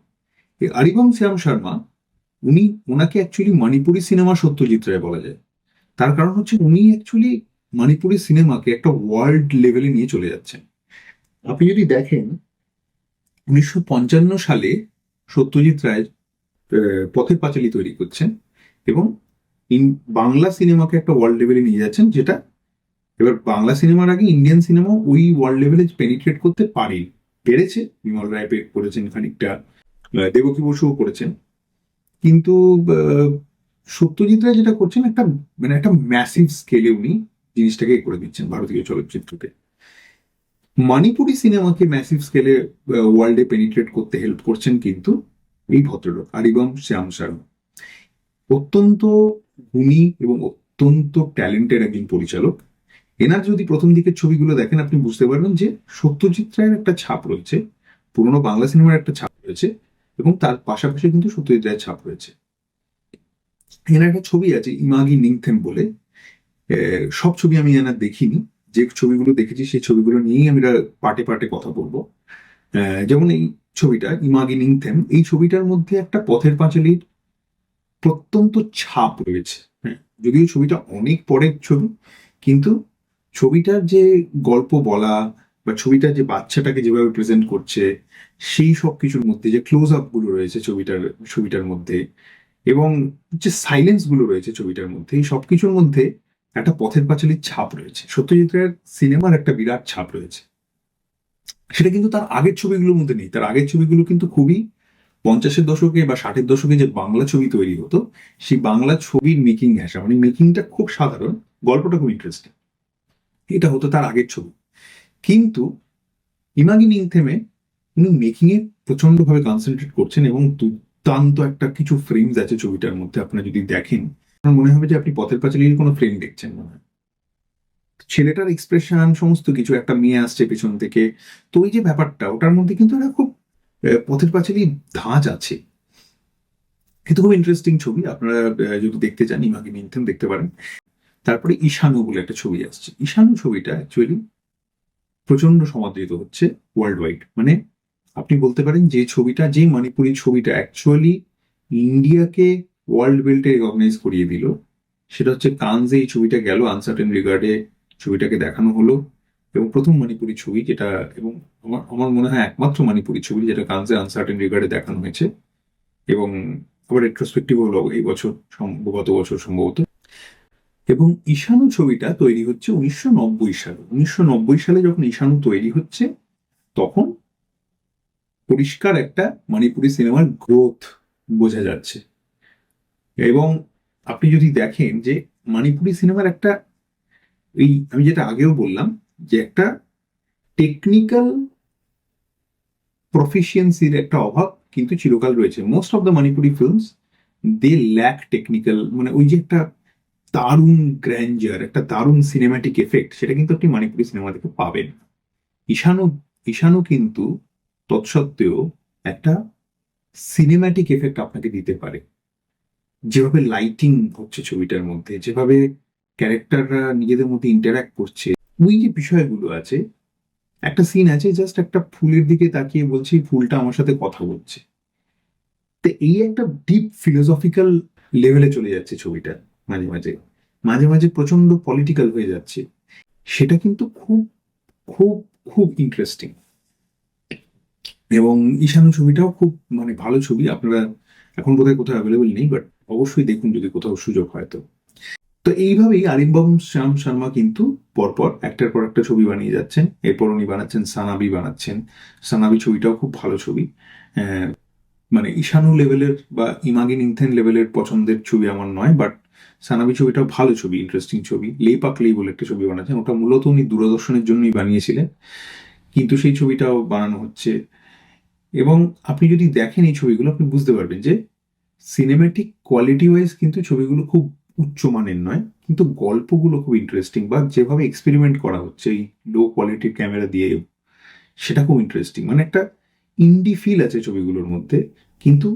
S1: এই আরিবম শ্যাম শর্মা, ওনাকে অ্যাকচুয়ালি মণিপুরি সিনেমা সত্যজিৎ রায় বলা যায়। তার কারণ হচ্ছে উনি অ্যাকচুয়ালি মণিপুরি সিনেমাকে একটা ওয়ার্ল্ড লেভেলে নিয়ে চলে যাচ্ছেন। আপনি যদি দেখেন, 1955 সালে সত্যজিৎ রায় পথের পাঁচালী তৈরি করছেন এবং বাংলা সিনেমাকে একটা ওয়ার্ল্ড লেভেলে নিয়ে যাচ্ছেন, যেটা এবার বাংলা সিনেমার আগে ইন্ডিয়ান সিনেমা ওই ওয়ার্ল্ড লেভেলে পেনিট্রেট করতে পেরেছে। বিমল রায় করেছেন খানিকটা, দেবকী বসুও করেছেন, কিন্তু সত্যজিৎ রায় যেটা করছেন, একটা ম্যাসিভ স্কেলে উনি জিনিসটাকে করে দিচ্ছেন ভারতীয় চলচ্চিত্রকে। মণিপুরি সিনেমাকে ম্যাসিভ স্কেলে ওয়ার্ল্ডে পেনিট্রেট করতে হেল্প করছেন কিন্তু এই ভদ্রলোক আরিবম শ্যাম শর্মা। অত্যন্ত গুণী এবং অত্যন্ত ট্যালেন্টেড একজন পরিচালক। এনার যদি প্রথম দিকের ছবিগুলো দেখেন আপনি বুঝতে পারবেন যে সত্যজিৎ রায়ের একটা ছাপ রয়েছে, পুরোনো বাংলা সিনেমার একটা ছাপ রয়েছে, এবং তার পাশাপাশি কিন্তু সত্যজিৎ রায়ের ছাপ রয়েছে। এনার একটা ছবি আছে ইমাগি নিংথেন বলে। সব ছবি আমি এনার দেখিনি, যে ছবিগুলো দেখেছি সেই ছবিগুলো নিয়েই আমি পার্টে পার্টে কথা বলবো। যেমন এই ছবিটা ইমাগি নিংথেন, এই ছবিটার মধ্যে একটা পথের পাঁচালীর প্রত্যন্ত ছাপ রয়েছে। হ্যাঁ, যদিও ছবিটা অনেক পরের ছবি, কিন্তু ছবিটার যে গল্প বলা বা ছবিটার যে বাচ্চাটাকে যেভাবে প্রেজেন্ট করছে, সেই সব কিছুর মধ্যে যে ক্লোজ আপ গুলো রয়েছে ছবিটার মধ্যে, এবং যে সাইলেন্স গুলো রয়েছে ছবিটার মধ্যে, এই সবকিছুর মধ্যে একটা পথের পাঁচালীর ছাপ রয়েছে। সত্যজিৎ রায়ের সিনেমার একটা বিরাট ছাপ রয়েছে। সেটা কিন্তু তার আগের ছবিগুলোর মধ্যে নেই। তার আগের ছবিগুলো কিন্তু খুবই 50-এর দশকে বা 60-এর দশকে যে বাংলা ছবি তৈরি হতো, সেই বাংলা ছবির মেকিং ঘেঁষা, মানে মেকিংটা খুব সাধারণ, গল্পটা খুব ইন্টারেস্টিং, এটা হতো তার আগের ছবি। কিন্তু ইমাগিনিং থেমে উনি মেকিং এ প্রচন্ড ভাবে কনসেন্ট্রেট করছেন, এবং দুর্দান্ত একটা কিছু ফ্রেমস আছে ছবিটার মধ্যে। আপনারা যদি দেখেন আপনার মনে হবে যে আপনি পথের পাঁচালীর কোনো ফ্রেম দেখছেন মনে হয়। ছেলেটার এক্সপ্রেশন সমস্ত কিছু, একটা মেয়ে আসছে পেছন থেকে, তো ওই যে ব্যাপারটা ওটার মধ্যে কিন্তু একটা খুব পথের পাঁচালী ধাঁচ আছে। কিন্তু খুব ইন্টারেস্টিং ছবি, আপনারা যদি দেখতে চান ইমাগি নিংথেন দেখতে পারেন। তারপরে ঈশানু বলে একটা ছবি আসছে। ঈশানু ছবিটা অ্যাকচুয়ালি প্রচন্ড সমাদৃত হচ্ছে ওয়ার্ল্ড ওয়াইড। মানে আপনি বলতে পারেন যে ছবিটা, যে মণিপুরি ছবিটা অ্যাকচুয়ালি ইন্ডিয়াকে ওয়ার্ল্ড বেল্টে রেকগনাইজ করিয়ে দিল, সেটা হচ্ছে কানজে এই ছবিটা গেল, আনসার্টেন রিগার্ডে ছবিটাকে দেখানো হলো, এবং প্রথম মণিপুরি ছবি যেটা, এবং আমার আমার মনে হয় একমাত্র মণিপুরি ছবি যেটা কানজে আনসার্টেন রিগার্ডে দেখানো হয়েছে। এবং আবার রেট্রোস্পেক্টিভ হলো এই বছর, গত বছর সম্ভবত। এবং ঈশানু ছবিটা তৈরি হচ্ছে 1990 সালে। 1990 সালে যখন ঈশানু তৈরি হচ্ছে, তখন পরিষ্কার একটা মণিপুরি সিনেমার গ্রোথ বোঝা যাচ্ছে। এবং আপনি যদি দেখেন যে মণিপুরি সিনেমার একটা, এই আমি যেটা আগেও বললাম, যে একটা টেকনিক্যাল প্রফিসিয়েন্সির একটা অভাব কিন্তু চিরকাল রয়েছে। Most of the Manipuri films they lack technical, মানে ওই যে একটা দারুণ গ্র্যান্ডার, একটা দারুণ সিনেম্যাটিক এফেক্ট, সেটা কিন্তু আপনি মণিপুরি সিনেমা থেকে পাবেন। ঈশানু ঈশানু কিন্তু তৎসত্ত্বেও একটা সিনেম্যাটিক এফেক্ট আপনাকে দিতে পারে। যেভাবে লাইটিং হচ্ছে ছবিটার মধ্যে, যেভাবে ক্যারেক্টাররা নিজেদের মধ্যে ইন্টারাক্ট করছে, ওই যে বিষয়গুলো আছে। একটা সিন আছে, জাস্ট একটা ফুলের দিকে তাকিয়ে বলছে এই ফুলটা আমার সাথে কথা বলছে। তো এই একটা ডিপ ফিলোসফিক্যাল লেভেলে চলে যাচ্ছে ছবিটা। মাঝে মাঝে মাঝে মাঝে প্রচন্ড পলিটিক্যাল হয়ে যাচ্ছে। সেটা কিন্তু খুব খুব খুব ইন্টারেস্টিং। এবং ঈশানু ছবিটাও খুব মানে ভালো ছবি। আপনারা এখন বোধহয় কোথাও অ্যাভেলেবল নেই, বাট অবশ্যই দেখুন যদি কোথাও সুযোগ হয় তো। তো এইভাবেই আরিম্বম শ্যাম শর্মা কিন্তু পরপর একটার পর একটা ছবি বানিয়ে যাচ্ছেন। এরপর উনি বানাচ্ছেন সানাবি বানাচ্ছেন। সানাবি ছবিটাও খুব ভালো ছবি। মানে ঈশানু লেভেলের বা ইমাগি নিংথেন লেভেলের পছন্দের ছবি আমার নয়, বাট সানাবি ছবিটাও ভালো ছবি, ইন্টারেস্টিং ছবি। লেপাকলি বলে একটা ছবি বানাচ্ছেন, ওটা মূলত উনি দূরদর্শনের জন্যই বানিয়েছিলেন, কিন্তু সেই ছবিটাও বানানো হচ্ছে। এবং আপনি যদি দেখেন এই ছবিগুলো আপনি বুঝতে পারবেন যে সিনেম্যাটিক কোয়ালিটি ওয়াইজ কিন্তু ছবিগুলো খুব উচ্চমানের নয়, কিন্তু গল্পগুলো খুব ইন্টারেস্টিং, বা যেভাবে এক্সপেরিমেন্ট করা হচ্ছে এই লো কোয়ালিটির ক্যামেরা দিয়ে, সেটা খুব ইন্টারেস্টিং। মানে একটা ইন্ডি ফিল আছে ছবিগুলোর মধ্যে, কিন্তু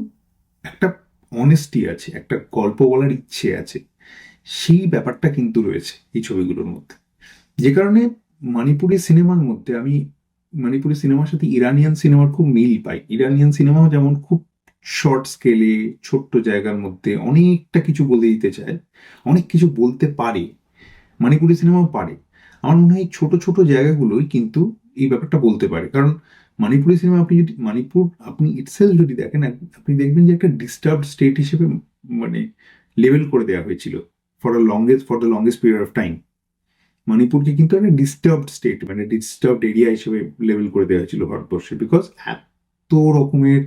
S1: একটা অনেস্টি আছে, একটা গল্প বলার ইচ্ছে আছে, সেই ব্যাপারটা কিন্তু রয়েছে এই ছবিগুলোর মধ্যে। যে কারণে মণিপুরি সিনেমার মধ্যে আমি মণিপুরি সিনেমার সাথে ইরানিয়ান সিনেমার খুব মিল পাই। ইরানিয়ান সিনেমাও যেমন খুব শর্ট স্কেলে, ছোট্ট জায়গার মধ্যে অনেকটা কিছু বলে দিতে চায়, অনেক কিছু বলতে পারে, মণিপুরি সিনেমাও পারে। আমার মনে হয় এই ছোট ছোট জায়গাগুলোই কিন্তু এই ব্যাপারটা বলতে পারে। কারণ মণিপুরি সিনেমা, আপনি যদি মণিপুর আপনি ইটসেলফ যদি দেখেন, আপনি দেখবেন যে একটা ডিস্টার্বড স্টেট হিসেবে মানে লেবেল করে দেওয়া হয়েছিল for the longest period of time. মণিপুরকে কিন্তু একটা ডিস্টার্বড স্টেট, মানে ডিস্টার্বড এরিয়া হিসেবে লেবেল করে দেওয়া হয়েছিল ভারতবর্ষে, বিকজ এত রকমের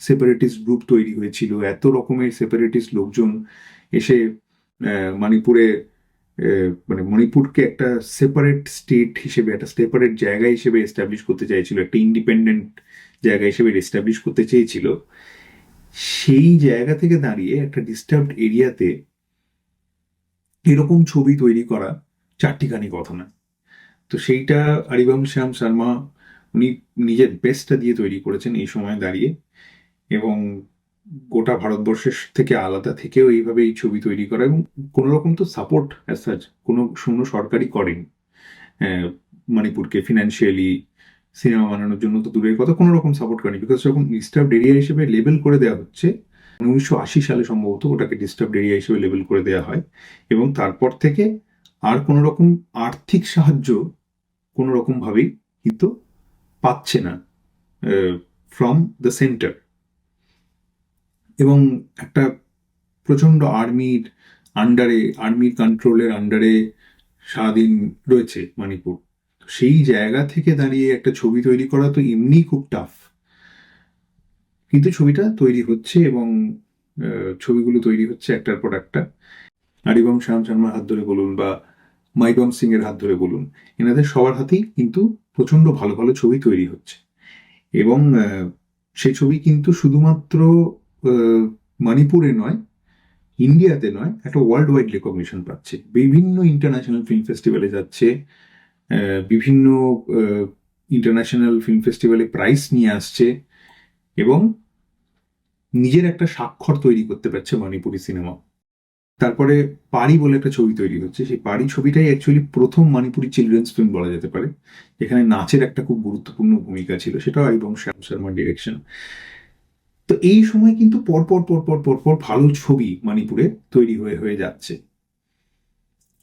S1: সেপারেটিস্ট গ্রুপ তৈরি হয়েছিল, এত রকমের সেপারেটিস্ট লোকজন এসে মণিপুরে মানে মণিপুরকে একটা সেপারেট স্টেট হিসেবে, একটা সেপারেট জায়গা হিসেবে এস্টাবলিশ করতে চাইছিল, একটা ইন্ডিপেন্ডেন্ট জায়গা হিসেবে এস্টাবলিশ করতে চেয়েছিল। সেই জায়গা থেকে দাঁড়িয়ে একটা ডিস্টার্বড এরিয়াতে এরকম ছবি তৈরি করা চারটিখানি কথা না। তো সেইটা হরিবংশ শ্যাম শর্মা উনি নিজের বেস্টটা দিয়ে তৈরি করেছেন এই সময় দাঁড়িয়ে, এবং গোটা ভারতবর্ষের থেকে আলাদা থেকেও এইভাবে এই ছবি তৈরি করা, এবং কোনো রকম তো সাপোর্ট অ্যাজ সাচ কোনো শূন্য সরকারই করেন মণিপুরকে ফিনান্সিয়ালি, সিনেমা বানানোর জন্য তো দূরের কথা, কোনো রকম সাপোর্ট করেনি। বিকজ যখন ডিস্টার্বড এরিয়া হিসেবে লেবেল করে দেওয়া হচ্ছে, 1980 সালে সম্ভবত ওটাকে ডিস্টার্বড এরিয়া হিসেবে লেবেল করে দেওয়া হয়, এবং তারপর থেকে আর কোনো রকম আর্থিক সাহায্য কোনো রকম ভাবেই কিন্তু পাচ্ছে না ফ্রম দ্য সেন্টার। এবং একটা প্রচন্ড আর্মির কন্ট্রোলের আন্ডারে স্বাধীন রয়েছে মণিপুর। সেই জায়গা থেকে দাঁড়িয়ে একটা ছবি তৈরি করা তো এমনি খুব টাফ, কিন্তু ছবিটা তৈরি হচ্ছে, এবং ছবিগুলো তৈরি হচ্ছে একটার পর একটা। হরিবংশ শ্যাম শর্মার হাত ধরে বলুন বা মাইবম সিং এর হাত ধরে বলুন, এনাদের সবার হাতেই কিন্তু প্রচন্ড ভালো ভালো ছবি তৈরি হচ্ছে। এবং সেই ছবি কিন্তু শুধুমাত্র মণিপুরে নয়, ইন্ডিয়াতে নয়, একটা ওয়ার্ল্ড ওয়াইড রেকগনিশন পাচ্ছে, বিভিন্ন ইন্টারন্যাশনাল ফিল্ম ফেস্টিভ্যালে যাচ্ছে, বিভিন্ন ইন্টারন্যাশনাল ফিল্ম ফেস্টিভ্যালে প্রাইজ নিয়ে আসছে, এবং নিজের একটা স্বাক্ষর তৈরি করতে পারছে মণিপুরি সিনেমা। তারপরে পারি বলে একটা ছবি তৈরি হচ্ছে, সেই পারি ছবিটাই অ্যাকচুয়ালি প্রথম মণিপুরি চিলড্রেন্স ফিল্ম বলা যেতে পারে, যেখানে নাচের একটা খুব গুরুত্বপূর্ণ ভূমিকা ছিল, সেটাও হরিবংশ শ্যাম শর্মার ডিরেকশন। তো এই সময় কিন্তু পরপর পরপর পরপর ভালো ছবি মণিপুরে তৈরি হয়ে হয়ে যাচ্ছে,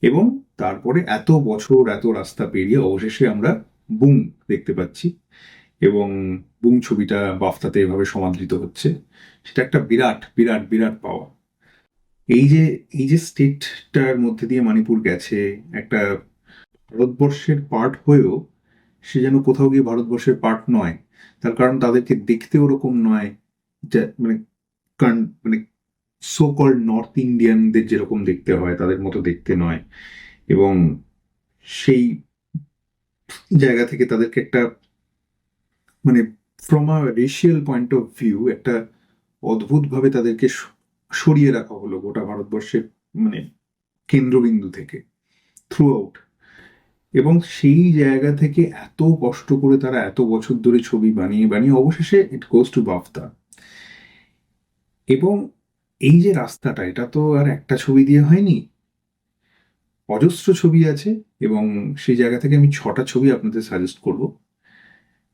S1: এবং তারপরে এত বছর এত রাস্তা পেরিয়ে অবশেষে আমরা বুম দেখতে পাচ্ছি, এবং বুম ছবিটা বাফতাতে এভাবে সমাদৃত হচ্ছে। সেটা একটা বিরাট বিরাট বিরাট পাওয়া। এই যে স্টেটটার মধ্যে দিয়ে মণিপুর গেছে, একটা ভারতবর্ষের পার্ট হয়েও সে যেন কোথাও গিয়ে ভারতবর্ষের পার্ট নয়। তার কারণ তাদেরকে দেখতে ওরকম নয়, মানে মানে সো কল্ড নর্থ ইন্ডিয়ানদের যেরকম দেখতে হয় তাদের মতো দেখতে নয়, এবং সেই জায়গা থেকে তাদেরকে একটা, মানে from a racial point of view একটা অদ্ভুতভাবে তাদেরকে সরিয়ে রাখা হলো গোটা ভারতবর্ষের, মানে কেন্দ্রবিন্দু থেকে থ্রু আউট। এবং সেই জায়গা থেকে এত কষ্ট করে তারা এত বছর ধরে ছবি বানিয়ে বানিয়ে অবশেষে ইট গোজ টু বাফতা। এবং এই যে রাস্তাটা, এটা তো আর একটা ছবি দিয়ে হয়নি, অজস্র ছবি আছে, এবং সেই জায়গা থেকে আমি 6টা ছবি আপনাদের সাজেস্ট করব।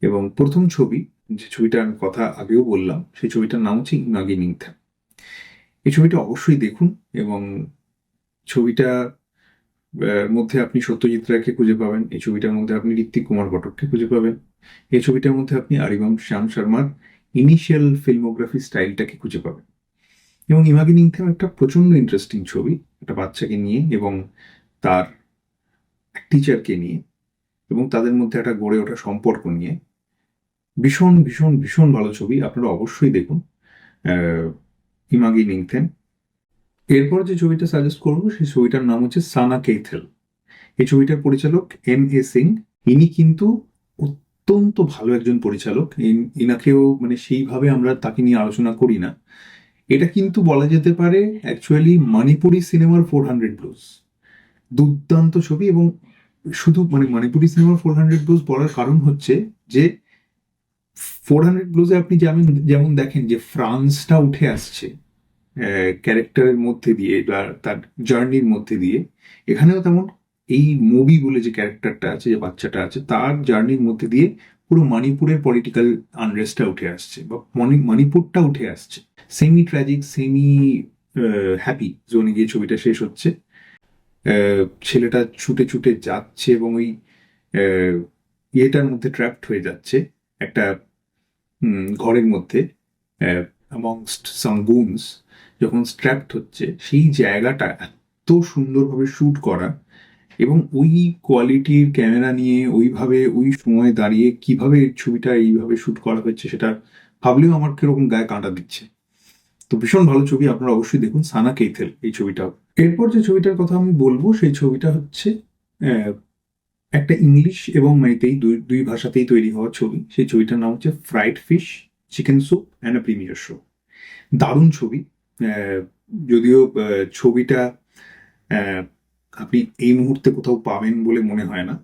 S1: এবং প্রথম ছবি, যে ছবিটার আমি কথা আগেও বললাম, সেই ছবিটার নাম হচ্ছে ইমাগি নিংথা। এই ছবিটা অবশ্যই দেখুন, এবং ছবিটা মধ্যে আপনি সত্যজিৎ রায়কে খুঁজে পাবেন, এই ছবিটার মধ্যে আপনি ঋত্বিক কুমার ঘটককে খুঁজে পাবেন, এই ছবিটার মধ্যে আপনি হরিবংশ শ্যাম শর্মার ইনিশিয়াল ফিল্মোগ্রাফি স্টাইলটাকে খুঁজে পাবেন। এবং ইমাগি নিংথেম একটা প্রচন্ড ইন্টারেস্টিং ছবি, একটা বাচ্চাকে নিয়ে এবং তার টিচারকে নিয়ে, এবং তাদের মধ্যে একটা গড়ে ওঠা সম্পর্ক নিয়ে। ভীষণ ভীষণ ভীষণ ভালো ছবি, আপনারা অবশ্যই দেখুন ইমাগি নিংথেম। এরপর যে ছবিটা সাজেস্ট করবো সেই ছবিটার নাম হচ্ছে সানা কেইথেল। এই ছবিটার পরিচালক M.A. সিং। ইনি কিন্তু অত্যন্ত ভালো একজন পরিচালক, ইনাকেও মানে সেইভাবে আমরা তাকে নিয়ে আলোচনা করি না। এটা কিন্তু বলা যেতে পারে অ্যাকচুয়ালি মণিপুরি সিনেমার 400 ব্লুজ। দুর্দান্ত ছবি, এবং শুধু মানে মণিপুরি সিনেমার 400 ব্লুজ বলার কারণ হচ্ছে যে 400 ব্লুজে আপনি যেমন যেমন দেখেন যে ফ্রান্সটা উঠে আসছে ক্যারেক্টারের মধ্যে দিয়ে বা তার জার্নির মধ্যে দিয়ে, এখানেও তেমন এই মুভি বলে যে ক্যারেক্টারটা আছে, যে বাচ্চাটা আছে, তার জার্নির মধ্যে দিয়ে পুরো মণিপুরের পলিটিক্যাল আনরেস্টটা উঠে আসছে, বা মণিপুরটা উঠে আসছে। সেমি ট্র্যাজিক সেমি হ্যাপি জোনে গিয়ে ছবিটা শেষ হচ্ছে। ছেলেটা ছুটে ছুটে যাচ্ছে এবং ওই ইয়েটার মধ্যে ট্র্যাপড হয়ে যাচ্ছে একটা ঘরের মধ্যে, অ্যামংস্ট সাম গুনস, যখন স্ট্র্যাপড হচ্ছে, সেই জায়গাটা এত সুন্দরভাবে শ্যুট করা, এবং ওই কোয়ালিটির ক্যামেরা নিয়ে ওইভাবে ওই সময় দাঁড়িয়ে কিভাবে ছবিটা এইভাবে শ্যুট করা হচ্ছে, সেটা ভাবলেও আমার কিরকম গায়ে কাঁটা দিচ্ছে। তো ভীষণ ভালো ছবি, আপনারা অবশ্যই দেখুন সানা কেইথেল এই ছবিটাও। এরপর যে ছবিটার কথা আমি বলবো সেই ছবিটা হচ্ছে একটা ইংলিশ এবং মেইতেই দুই দুই ভাষাতেই তৈরি হওয়া ছবি। সেই ছবিটার নাম হচ্ছে fried fish, chicken soup and a premiere show. দারুণ ছবি। যদিও ছবিটা আহ, আপনি এই মুহূর্তে কোথাও পাবেন বলে মনে হয় না,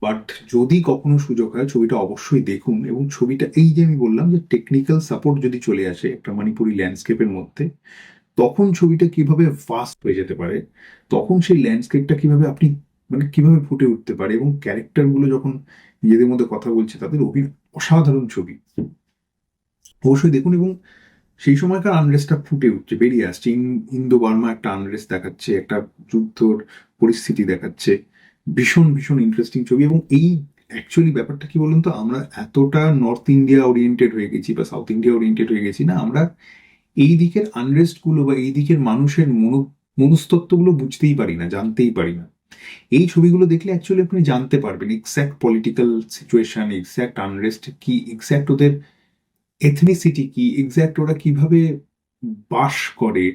S1: বাট যদি কখনো সুযোগ হয় ছবিটা অবশ্যই দেখুন। এবং ছবিটা এই যে আমি বললাম যে টেকনিক্যাল সাপোর্ট যদি চলে আসে একটা মণিপুরি ল্যান্ডস্কেপের মধ্যে, তখন ছবিটা কিভাবে ফাস্ট হয়ে যেতে পারে, তখন সেই ল্যান্ডস্কেপটা কিভাবে আপনি মানে কিভাবে ফুটে উঠতে পারে, এবং ক্যারেক্টারগুলো যখন নিজেদের মধ্যে কথা বলছে তাদের অভিনয় অসাধারণ ছবি। অবশ্যই দেখুন। এবং সেই সময়কার আনরেস্টটা ফুটে উঠছে, বেরিয়ে আসছে। ইন্দো বার্মা একটা আনরেস্ট দেখাচ্ছে, একটা যুদ্ধর পরিস্থিতি দেখাচ্ছে। ভীষণ ভীষণ ইন্টারেস্টিং ছবি। এবং এই অ্যাকচুয়ালি ব্যাপারটা কি বলুন তো, আমরা এতটা নর্থ ইন্ডিয়া ওরিয়েন্টেড হয়ে গেছি বা সাউথ ইন্ডিয়া ওরিয়েন্টেড হয়ে গেছি না, আমরা এই দিকের আনরেস্ট গুলো বা এই দিকের মানুষের মনস্তত্ত্বগুলো বুঝতেই পারি না, জানতেই পারি না। এই ছবিগুলো দেখলে অ্যাকচুয়ালি আপনি জানতে পারবেন exact political situation, exact unrest কি, এক্স্যাক্ট ওদের এথনিসিটি কি, এক্স্যাক্ট ওরা কিভাবে বাস করে,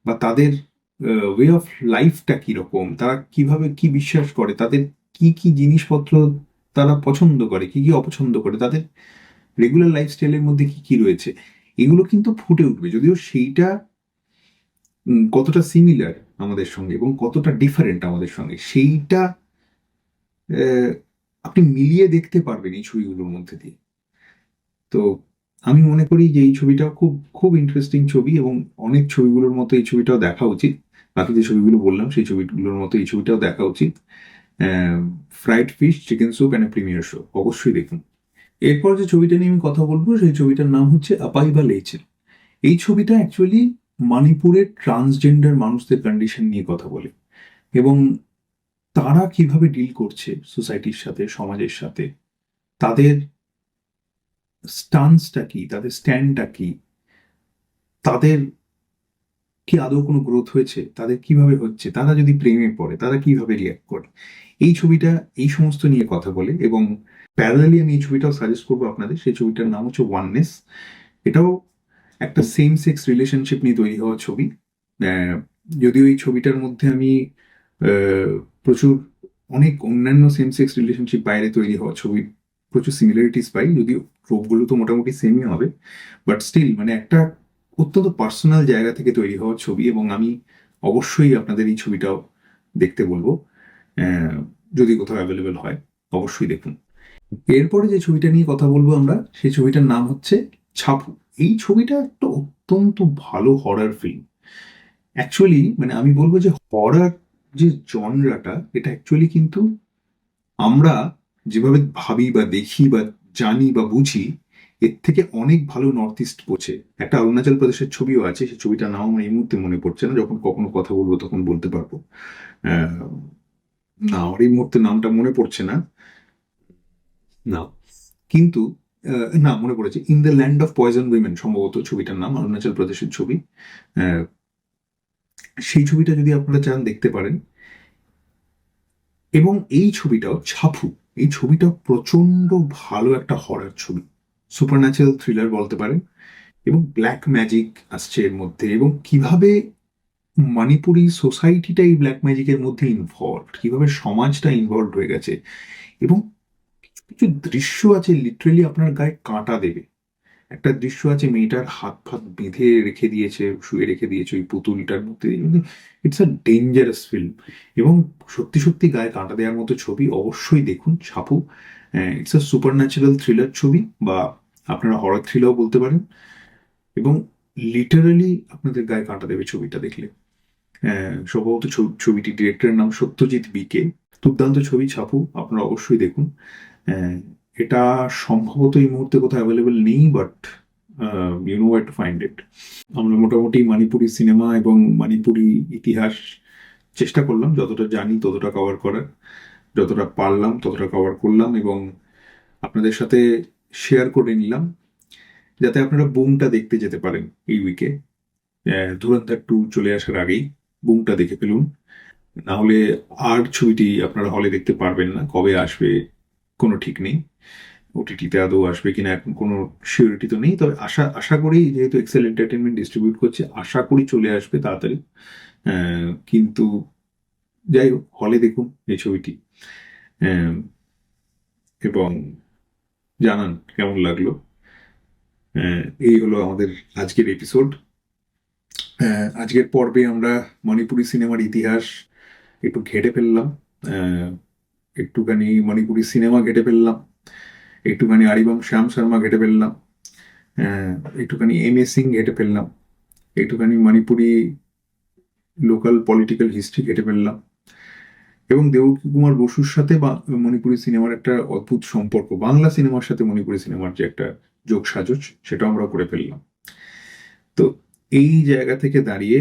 S1: বা তাদের ওয়ে অফ লাইফটা কিরকম, তারা কিভাবে কি বিশ্বাস করে, তাদের কি কি জিনিসপত্র তারা পছন্দ করে, কি কি অপছন্দ করে, তাদের রেগুলার লাইফস্টাইলের মধ্যে কি কি রয়েছে, এগুলো কিন্তু ফুটে উঠবে। যদিও সেইটা কতটা সিমিলার আমাদের সঙ্গে এবং কতটা ডিফারেন্ট আমাদের সঙ্গে, সেইটা আহ, আপনি মিলিয়ে দেখতে পারবেন এই ছবিগুলোর মধ্যে দিয়ে। তো আমি মনে করি যে এই ছবিটাও খুব খুব ইন্টারেস্টিং ছবি, এবং অনেক ছবিগুলোর মতো এই ছবিটাও দেখা উচিত। বাকি যে ছবিগুলো বললাম সেই ছবিগুলোর মতো এই ছবিটাও দেখা উচিত। Fried fish, chicken soup and premiere show, অবশ্যই দেখুন। এরপর যে ছবিটা নিয়ে আমি কথা বলবো সেই ছবিটার নাম হচ্ছে আপাই বা লেইচেল। এই ছবিটা অ্যাকচুয়ালি মণিপুরের ট্রান্সজেন্ডার মানুষদের কন্ডিশন নিয়ে কথা বলে, এবং তারা কিভাবে ডিল করছে সোসাইটির সাথে, সমাজের সাথে, তাদের স্টান্সটা কি, তাদের স্ট্যান্ডটা কি, তাদের কি আদৌ কোনো গ্রোথ হয়েছে, তাদের কিভাবে হচ্ছে, তারা যদি প্রেমে পড়ে তারা কিভাবে রিয়াক্ট করে। এই ছবিটা এই সমস্ত নিয়ে কথা বলে। এবং প্যারালালি আমি এই ছবিটাও সাজেস্ট করবো আপনাদের, সেই ছবিটার নাম হচ্ছে ওয়াননেস। এটাও একটা সেম সেক্স রিলেশনশিপ নিয়ে তৈরি হওয়া ছবি। আহ, যদিও এই ছবিটার মধ্যে আমি প্রচুর অনেক অন্যান্য সেম সেক্স রিলেশনশিপ বাইরে তৈরি হওয়া ছবি প্রচুর সিমিলারিটিস পাই, যদিও রূপগুলো তো মোটামুটি সেমই হবে, বাট স্টিল মানে একটা অত্যন্ত পার্সোনাল জায়গা থেকে তৈরি হওয়া ছবি। এবং আমি অবশ্যই আপনাদের এই ছবিটাও দেখতে বলবো, আহ, যদি কোথাও অ্যাভেলেবেল হয় অবশ্যই দেখুন। এরপরে যে ছবিটা নিয়ে কথা বলবো আমরা, সেই ছবিটার নাম হচ্ছে ছাপু। এই ছবিটা একটা অত্যন্ত ভালো হরর ফিল্ম। অ্যাকচুয়ালি মানে আমি বলবো যে হরর যে জনরাটা, এটা অ্যাকচুয়ালি কিন্তু আমরা যেভাবে ভাবি বা দেখি বা জানি বা বুঝি, এর থেকে অনেক ভালো নর্থ ইস্ট বোঝে। একটা অরুণাচল প্রদেশের ছবিও আছে, সেই ছবিটার নাম আমার এই মুহূর্তে মনে পড়ছে না, যখন কখনো কথা বলবো তখন বলতে পারবো। আহ, না, আমার এই মুহূর্তে নামটা মনে পড়ছে না। না, কিন্তু না, মনে পড়েছে, in the land of poison women সম্ভবত ছবিটার নাম, অরুণাচল প্রদেশের ছবি। আহ, সেই ছবিটা যদি আপনারা চান দেখতে পারেন। এবং এই ছবিটাও ছাপু, এই ছবিটাও প্রচন্ড ভালো একটা হরর ছবি, সুপার ন্যাচারাল থ্রিলার বলতে পারেন। এবং ব্ল্যাক ম্যাজিক আসছে এর মধ্যে, এবং কিভাবে মণিপুরি সোসাইটিটা এই ব্ল্যাক ম্যাজিকের মধ্যে ইনভলভ, কিভাবে সমাজটা ইনভলভ হয়ে গেছে। এবং কিছু কিছু দৃশ্য আছে লিটারেলি আপনার গায়ে কাঁটা দেবে। একটা দৃশ্য আছে, মেয়েটার হাত ফাত বেঁধে রেখে দিয়েছে, শুয়ে রেখে দিয়েছে ওই পুতুলটার মধ্যে। ইটস আ ডেঞ্জারাস ফিল্ম, এবং সত্যি সত্যি গায়ে কাঁটা দেওয়ার মতো ছবি। অবশ্যই দেখুন ছাপু। It's a supernatural thriller ছবি, বা আপনারা হরর থ্রিলারও বলতে পারেন। এবং লিটারালি আপনাদের গায়ে কাঁটা দেবে ছবিটা দেখলে। সম্ভবত ছবিটি ডিরেক্টরের নাম সত্যজিৎ বিকে। দুর্দান্ত ছবি ছাপু, আপনারা অবশ্যই দেখুন। আহ, এটা সম্ভবত এই মুহূর্তে কোথাও অ্যাভেলেবেল নেই, but you know where to find it. আমরা মোটামুটি মণিপুরি সিনেমা এবং মণিপুরি ইতিহাস চেষ্টা করলাম, যতটা জানি ততটা কভার করার, যতটা পারলাম ততটা কভার করলাম, এবং আপনাদের সাথে শেয়ার করে নিলাম, যাতে আপনারা বুমটা দেখতে যেতে পারেন এই উইকে। ধুরন্ধর 2 চলে আসার আগেই বুমটা দেখে ফেলুন। না হলে আর ছবিটি আপনারা হলে দেখতে পারবেন না, কবে আসবে কোনো ঠিক নেই। ওটিটিতে আদৌ আসবে কিনা এখন কোনো সিওরিটি তো নেই, তবে আশা আশা করি, যেহেতু এক্সেল এন্টারটেনমেন্ট ডিস্ট্রিবিউট করছে, আশা করি চলে আসবে তাড়াতাড়ি। কিন্তু যাই হোক, হলে দেখুন এই ছবিটি, আহ, এবং জানান কেমন লাগলো। এই হলো আমাদের আজকের এপিসোড। আজকের পর্বে আমরা মণিপুরি সিনেমার ইতিহাস একটু ঘেঁটে ফেললাম, আহ, একটুখানি মণিপুরি সিনেমা ঘেঁটে ফেললাম, একটুখানি আরিবম শ্যাম শর্মা ঘেঁটে ফেললাম, আহ, একটুখানি এম.এ. সিং ঘেঁটে ফেললাম, একটুখানি মণিপুরি লোকাল পলিটিক্যাল হিস্ট্রি ঘেঁটে ফেললাম, এবং দেবকী কুমার বসুর সাথে মণিপুরি সিনেমার একটা অদ্ভুত সম্পর্ক, বাংলা সিনেমার সাথে মণিপুরি সিনেমার যে একটা যোগ সাজস, সেটাও আমরা করে ফেললাম। তো এই জায়গা থেকে দাঁড়িয়ে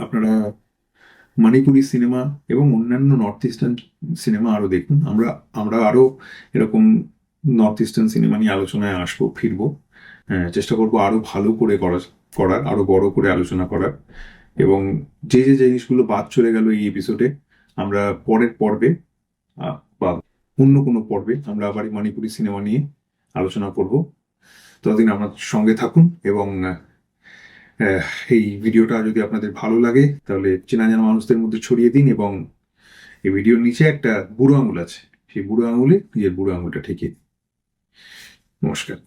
S1: আপনারা মণিপুরি সিনেমা এবং অন্যান্য নর্থ ইস্টার্ন সিনেমা আরো দেখুন। আমরা আমরা আরো এরকম নর্থ ইস্টার্ন সিনেমা নিয়ে আলোচনায় আসবো, ফিরবো। চেষ্টা করবো আরো ভালো করে করার, আরো বড় করে আলোচনা করার। এবং যে যে জিনিসগুলো বাদ চলে গেল এই এপিসোডে, আমরা পরের পর্বে বা অন্য কোনো পর্বে আমরা আবার এই মণিপুরি সিনেমা নিয়ে আলোচনা করব। ততদিন আমার সঙ্গে থাকুন, এবং এই ভিডিওটা যদি আপনাদের ভালো লাগে তাহলে চেনা জানা মানুষদের মধ্যে ছড়িয়ে দিন, এবং এই ভিডিওর নিচে একটা বুড়ো আঙুল আছে, সেই বুড়ো আঙুলে নিজের বুড়ো আঙুলটা ঠেকিয়ে দিন। নমস্কার।